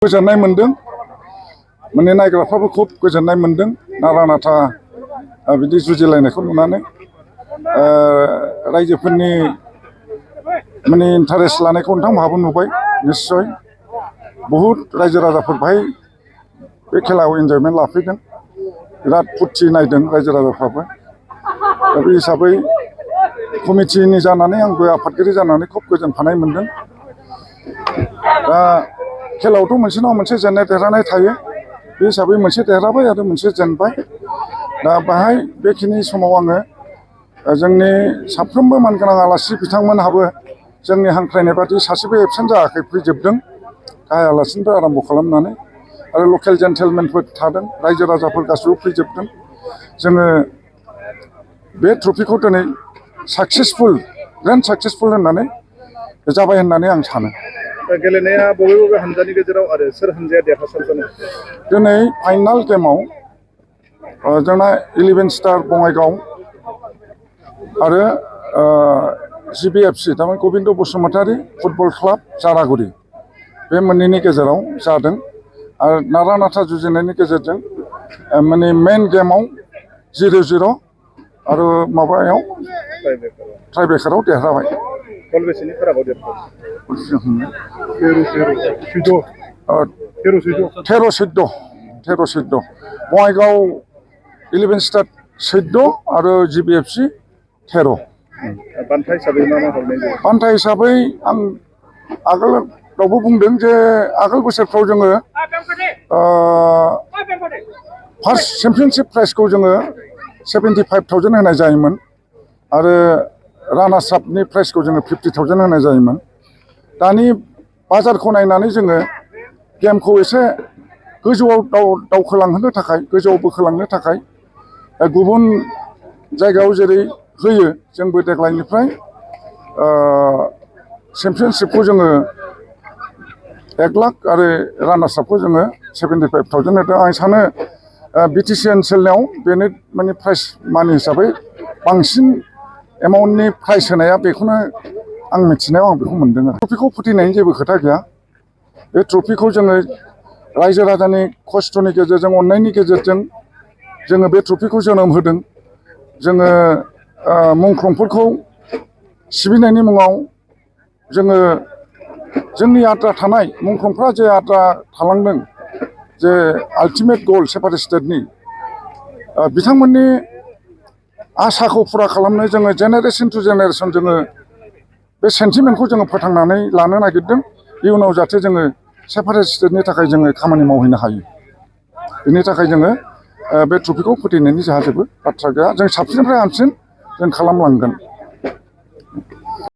गोजोननाय मोनदों माने नायग्राफ्राबो खुब गोजोननाय मोनदों नारा नाथा बिदि जुजिलायनायखौ नुनानै रायजोफोरनि माने इन्टारेस्ट लानायखौ नोंथांमोनहाबो नुबाय निश्चय बहुत रायजो राजाफोर बाहाय बे खेलायाव एन्जयमेन्ट लाफैदों बिराद फुरथि नायदों रायजो राजाफ्राबो दा बे हिसाबै कमिटिनि जानानै आंबो आफादगिरि जानानै खुब गोजोनफानाय मोनदों। दा खेलायावथ' मोनसे नङा मोनसे जेननाय देरहानाय थायो बे हिसाबै मोनसे देरहाबाय आरो मोनसे जेनबाय। दा बाहाय बेखिनि समाव आङो जोंनि साफ्रोमबो मानगोनां आलासि बिथांमोनहाबो जोंनि हांख्रायनाय बादि सासेबो एबसेन्ट जायाखै फैजोबदों गाहाय आलासिनिफ्राय आराम्भ खालामनानै आरो लकेल जेन्टेलमेनफोर थादों रायजो राजाफोर गासिबो फैजोबदों। जोङो बे ट्रफिखौ दिनै साक्सेसफुल ग्रेन्ड साक्सेसफुल होननानै जाबाय होननानै आं सानो। गेलेनाया बबे बबे हानजानि गेजेराव आरो सोर हानजाया देरहासार जानो? दिनै फाइनाल गेमाव जोंना 11 स्टार बङाइगाव आरो GBFC थारमाने गबिन्द बसुमतारी फुटबल क्लाब जारागुरि बे मोननैनि गेजेराव जादों आरो नारा नाथा जुजिनायनि गेजेरजों माने मेन गेमाव 0-0 आरो माबायाव टाइब्रेकाराव देरहाबाय। गलबेसेनि फारागाव देरहाबाय? 13-14 बङाइगाव 11 स्टार 14 आरो GBFC 13। बान्था हिसाबै मा मा हरनाय जायो? बान्था हिसाबै आं आगोलावबो बुंदों जे आगोल बोसोरफ्राव जोङो फार्स्ट चेम्पियनशिप प्राइजखौ जोङो 75,000 होनाय जायोमोन आरो रानार्स आपनि प्राइजखौ जोङो 50,000 होनाय जायोमोन। दानि बाजारखौ नायनानै जोङो गेमखौ एसे गोजौआव दावखोलांहोनो थाखाय गोजौआव बोखोलांनो थाखाय गुबुन जायगायाव जेरै होयो जोंबो देग्लायनिफ्राय चेम्पियनशिपखौ जोङो 1 लाख आरो रानार्स आपखौ जोङो 75,000 होदों। आं सानो BTC ओनसोलाव बेनो माने प्राइज मानि हिसाबै बांसिन एमाउन्टनि प्राइज होनाया बेखौनो आं मिथिनायाव आं बेखौ मोन्दों आरो ट्रफिखौ फोथैनायनि जेबो खोथा गैया। बे ट्रफिखौ जोङो रायजो राजानि खस्थ'नि गेजेरजों अननायनि गेजेरजों जोङो बे ट्रफिखौ जोनोम होदों। जोङो मुंख्लंफोरखौ सिबिनायनि मुङाव जोङो जोंनि आद्रा थानाय मुंख्लंफ्रा जे आद्रा थालांदों जे आल्टिमेट गल सेपारेट स्टेटनि बिथांमोननि आसाखौ फुरा खालामनो जोङो जेनेरेसन टु जेनेरेसन जोङो बे सेन्टिमेन्टखौ जोङो फोथांनानै लानो नागिरदों। इयुनाव जाहाथे जोङो सेपारेट स्टेटनि थाखाय जोङो खामानि मावहैनो हायो बेनि थाखाय जोङो बे ट्रफिखौ फोथैनायनि जोंहा जेबो बाथ्रा गैया। जों साबसिननिफ्राय हामसिन जों खालामलांगोन।